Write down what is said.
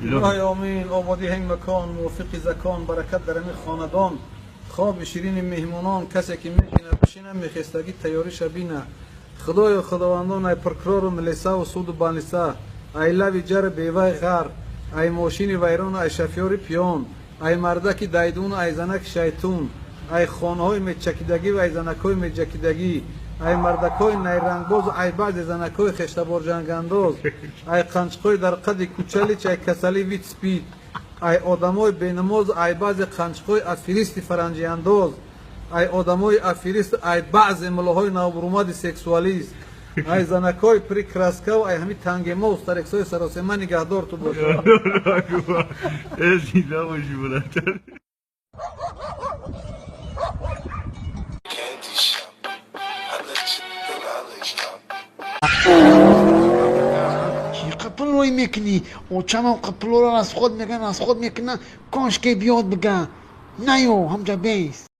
الهی آمین. آبادی هنگ مکان، موفق زکان، برکت در همین خاندان، خواب شیرین مهمونان، کسی که میشینه بشینه میخستگی تیاری شبینه. خدای و خداوندان، ای پرکرار و ملیسا و سود و بانلیسا، ای لوی جر بیوه غر، ای ماشین ویران، ای شفیار پیان، ای مردک دایدون، ای زنک شیطون، ای خانهای میچکیدگی و ای زنکای میچکیدگی، ای مردکای نیرنگباز، ای بعض زنکای خشتبار جنگانداز، ای قنچقای در قد کوچلی چه کسلی ویت سپید، ای آدمای بینماز، ای بعض قنچقای افریست فرنجی انداز، ای آدمای افریست، ای بعض ملاهای نوبروماد سکسوالیست، ای زنکای پری کراسکا و ای همی تنگ موز ترکسای سراسیمه نگهدار تو باشه. چی قپل روی میکنی؟ او چنان قپل رو از خود میکنن، از خود میکنن، کاش که بیاد بگن نیو همجا بیست.